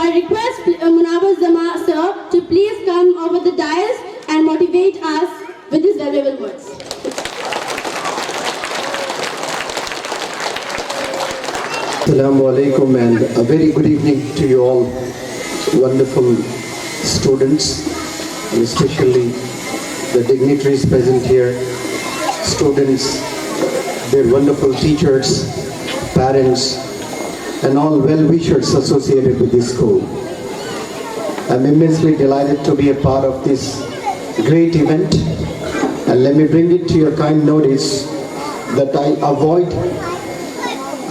I request Munawar Zama sir to please come over the dais and motivate us with his valuable words. Assalamu alaikum and a very good evening to you all wonderful students, and especially the dignitaries present here, students, their wonderful teachers, parents, and all well-wishers associated with this school. I'm immensely delighted to be a part of this great event, and let me bring it to your kind notice that I avoid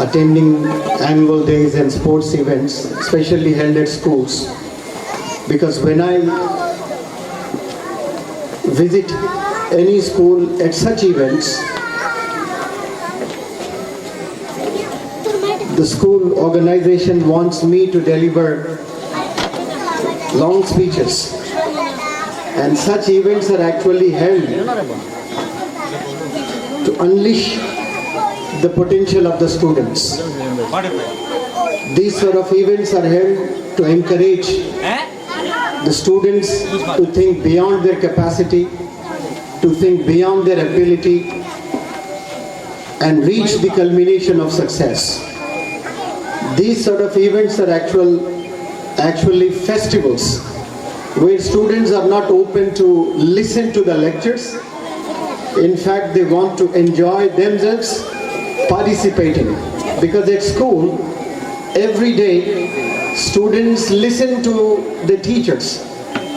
attending annual days and sports events, especially held at schools, because when I visit any school at such events, the school organization wants me to deliver long speeches, and such events are actually held to unleash the potential of the students. These sort of events are held to encourage the students to think beyond their capacity, to think beyond their ability, and reach the culmination of success. These sort of events are actually festivals where students are not open to listen to the lectures. In fact, they want to enjoy themselves participating, because at school every day students listen to the teachers,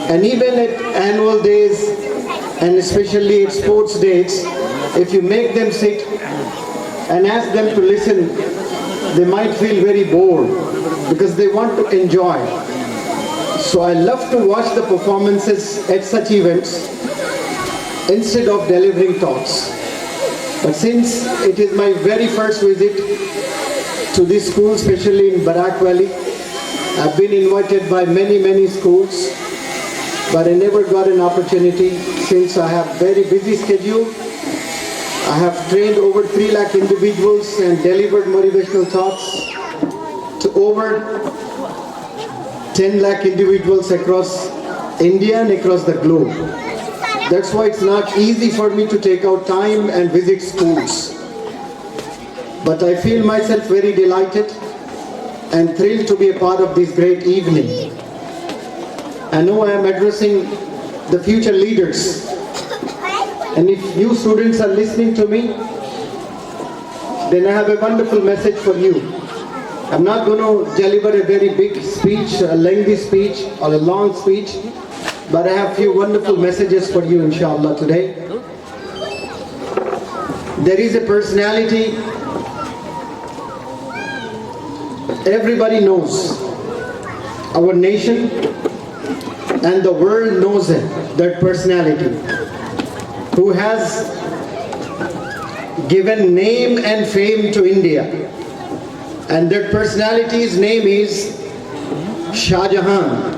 and even at annual days and especially at sports days, if you make them sit and ask them to listen, they might feel very bored because they want to enjoy. So I love to watch the performances at such events instead of delivering talks. But since it is my very first visit to this school, especially in Barak Valley, I've been invited by many schools, but I never got an opportunity since I have very busy schedule. I have trained over 3 lakh individuals and delivered motivational talks to over 10 lakh individuals across India and across the globe. That's why it's not easy for me to take out time and visit schools. But I feel myself very delighted and thrilled to be a part of this great evening. I know I am addressing the future leaders. And if you students are listening to me, then I have a wonderful message for you. I'm not going to deliver a very big speech, a lengthy speech or a long speech, but I have a few wonderful messages for you, inshallah, today. There is a personality everybody knows. Our nation and the world knows it, that personality, who has given name and fame to India. And that personality's name is Shah Jahan.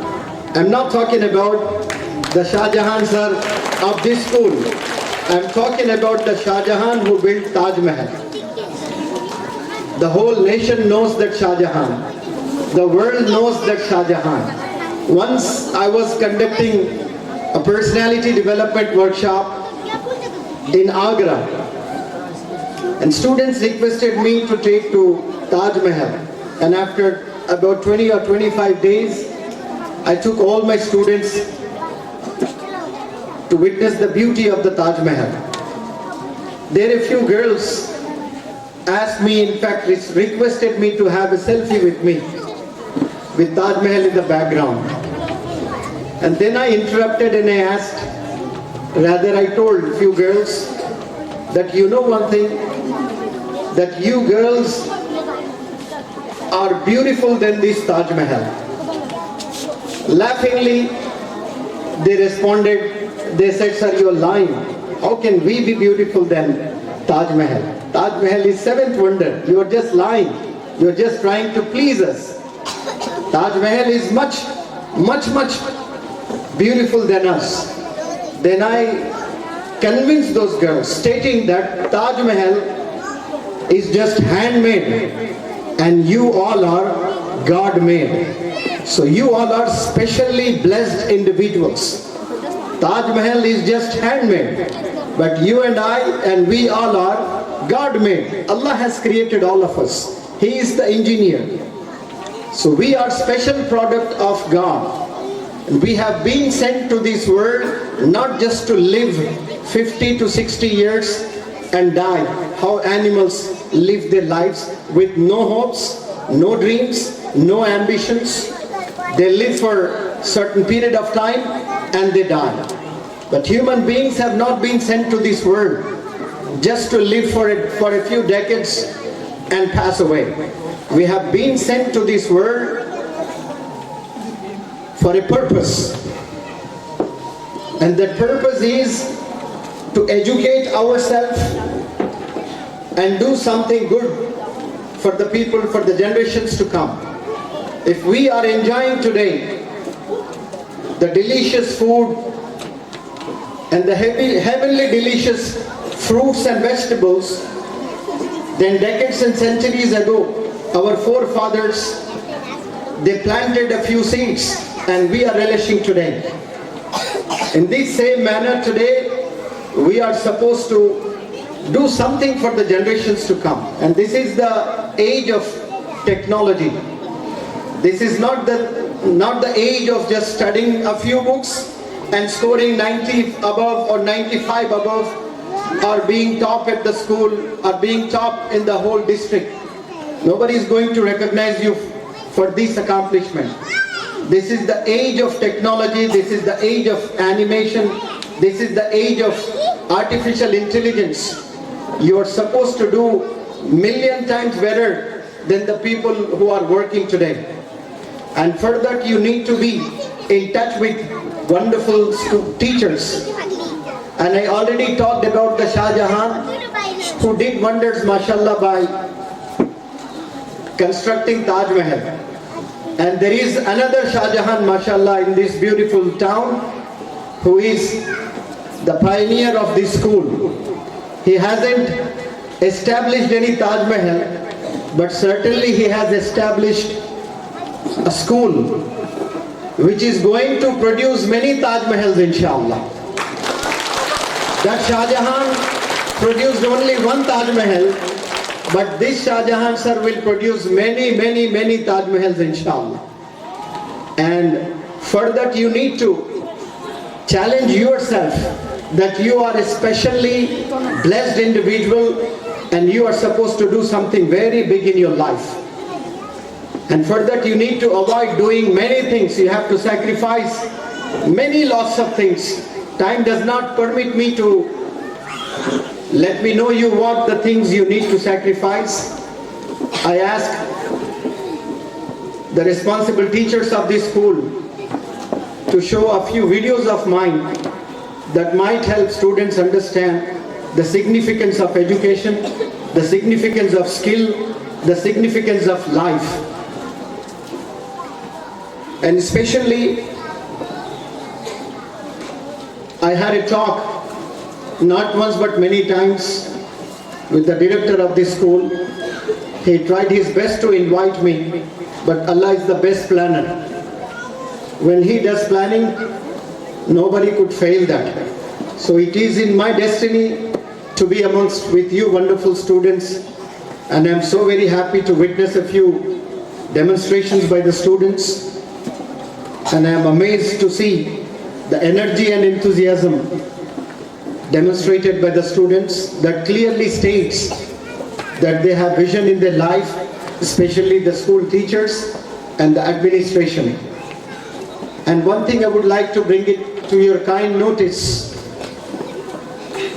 I'm not talking about the Shah Jahan sir of this school. I'm talking about the Shah Jahan who built Taj Mahal. The whole nation knows that Shah Jahan. The world knows that Shah Jahan. Once I was conducting a personality development workshop in Agra, and students requested me to take to Taj Mahal, and after about 20 or 25 days I took all my students to witness the beauty of the Taj Mahal. There a few girls asked me, in fact requested me to have a selfie with me with Taj Mahal in the background. And then I interrupted and I asked, rather I told a few girls that you know one thing, that you girls are beautiful than this Taj Mahal. Laughingly they responded, they said, sir, you're lying. How can we be beautiful than Taj Mahal? Taj Mahal is 7th wonder. You are just lying. You are just trying to please us. Taj Mahal is much beautiful than us. Then I convinced those girls, stating that Taj Mahal is just handmade and you all are God-made. So you all are specially blessed individuals. Taj Mahal is just handmade, but you and I and we all are God-made. Allah has created all of us. He is the engineer. So we are special product of God. And we have been sent to this world not just to live 50 to 60 years and die. How animals live their lives with no hopes, no dreams, no ambitions. They live for a certain period of time and they die. But human beings have not been sent to this world just to live for a few decades and pass away. We have been sent to this world for a purpose. And that purpose is to educate ourselves and do something good for the people, for the generations to come. If we are enjoying today the delicious food and the heavenly delicious fruits and vegetables, then decades and centuries ago, our forefathers, they planted a few seeds and we are relishing today. In this same manner today, we are supposed to do something for the generations to come. And this is the age of technology. This is not the age of just studying a few books and scoring 90 above or 95 above, or being top at the school, or being top in the whole district. Nobody is going to recognize you for this accomplishment. This is the age of technology, this is the age of animation, this is the age of artificial intelligence. You are supposed to do million times better than the people who are working today. And for that you need to be in touch with wonderful teachers. And I already talked about the Shah Jahan, who did wonders, mashallah, by constructing Taj Mahal. And there is another Shah Jahan, mashallah, in this beautiful town, who is the pioneer of this school. He hasn't established any Taj Mahal, but certainly he has established a school which is going to produce many Taj Mahals, inshallah. That Shah Jahan produced only one Taj Mahal, but this Shah Jahan sir will produce many Taj Mahals, inshallah. And for that you need to challenge yourself that you are a specially blessed individual and you are supposed to do something very big in your life. And for that you need to avoid doing many things. You have to sacrifice lots of things. Time does not permit me to let me know you what the things you need to sacrifice. I ask the responsible teachers of this school to show a few videos of mine that might help students understand the significance of education, the significance of skill, the significance of life. And especially, I had a talk, not once but many times, with the director of this school. He tried his best to invite me, but Allah is the best planner. When He does planning, nobody could fail that. So it is in my destiny to be amongst with you wonderful students, and I'm so very happy to witness a few demonstrations by the students. And I am amazed to see the energy and enthusiasm demonstrated by the students that clearly states that they have vision in their life, especially the school teachers and the administration. And one thing I would like to bring it to your kind notice,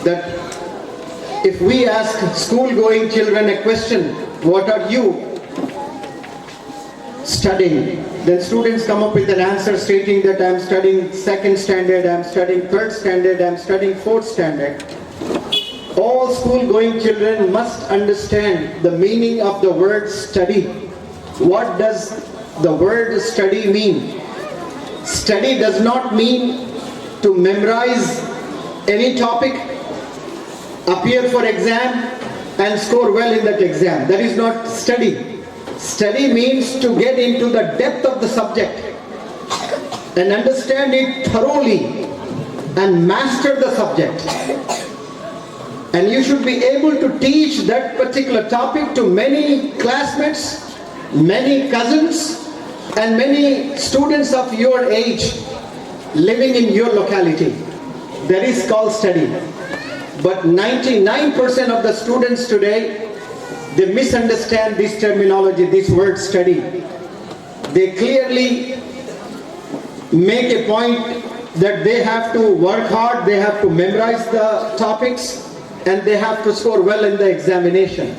that if we ask school-going children a question, what are you studying? Then students come up with an answer stating that I'm studying 2nd standard, I'm studying 3rd standard, I'm studying 4th standard. All school-going children must understand the meaning of the word study. What does the word study mean? Study does not mean to memorize any topic, appear for exam and score well in that exam. That is not study. Study means to get into the depth of the subject and understand it thoroughly and master the subject. And you should be able to teach that particular topic to many classmates, many cousins, and many students of your age living in your locality. That is called study. But 99% of the students today, they misunderstand this terminology, this word study. They clearly make a point that they have to work hard, they have to memorize the topics, and they have to score well in the examination.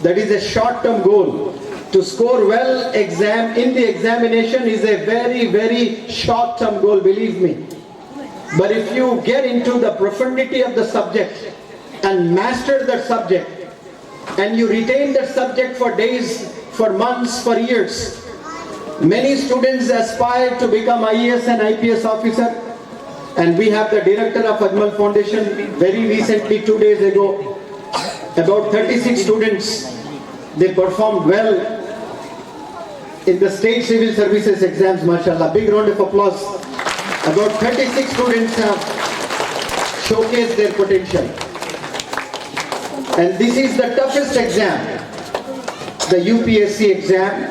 That is a short-term goal. To score well in the examination is a very, very short-term goal, believe me. But if you get into the profundity of the subject and master that subject, and you retain that subject for days, for months, for years. Many students aspire to become IAS and IPS officer, and we have the director of Ajmal Foundation very recently, 2 days ago, about 36 students, they performed well in the state civil services exams, mashallah. Big round of applause. About 36 students have showcased their potential. And this is the toughest exam, the UPSC exam.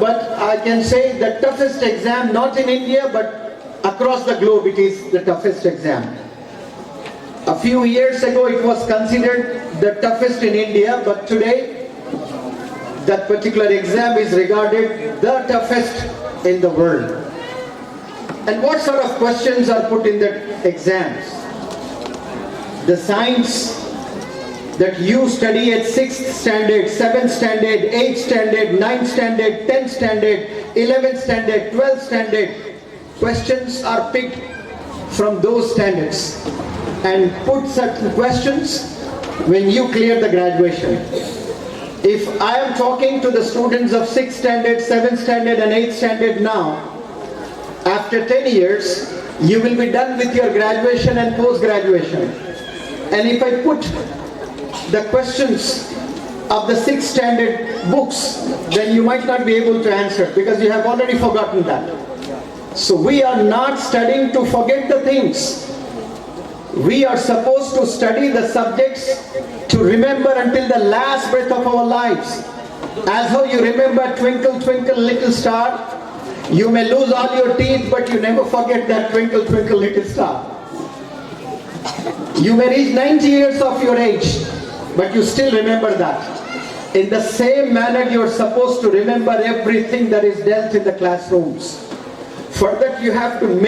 But I can say the toughest exam, not in India, but across the globe, it is the toughest exam. A few years ago, it was considered the toughest in India, but today, that particular exam is regarded the toughest in the world. And what sort of questions are put in the exams? The science that you study at 6th standard, 7th standard, 8th standard, 9th standard, 10th standard, 11th standard, 12th standard, questions are picked from those standards and put certain questions when you clear the graduation. If I am talking to the students of 6th standard, 7th standard and 8th standard now, after 10 years, you will be done with your graduation and post-graduation. And if I put the questions of the 6th standard books, then you might not be able to answer because you have already forgotten that. So we are not studying to forget the things. We are supposed to study the subjects to remember until the last breath of our lives. As how you remember Twinkle, Twinkle, Little Star, you may lose all your teeth, but you never forget that Twinkle, Twinkle, Little Star. You may reach 90 years of your age, but you still remember that. In the same manner, you are supposed to remember everything that is dealt in the classrooms. For that, you have to make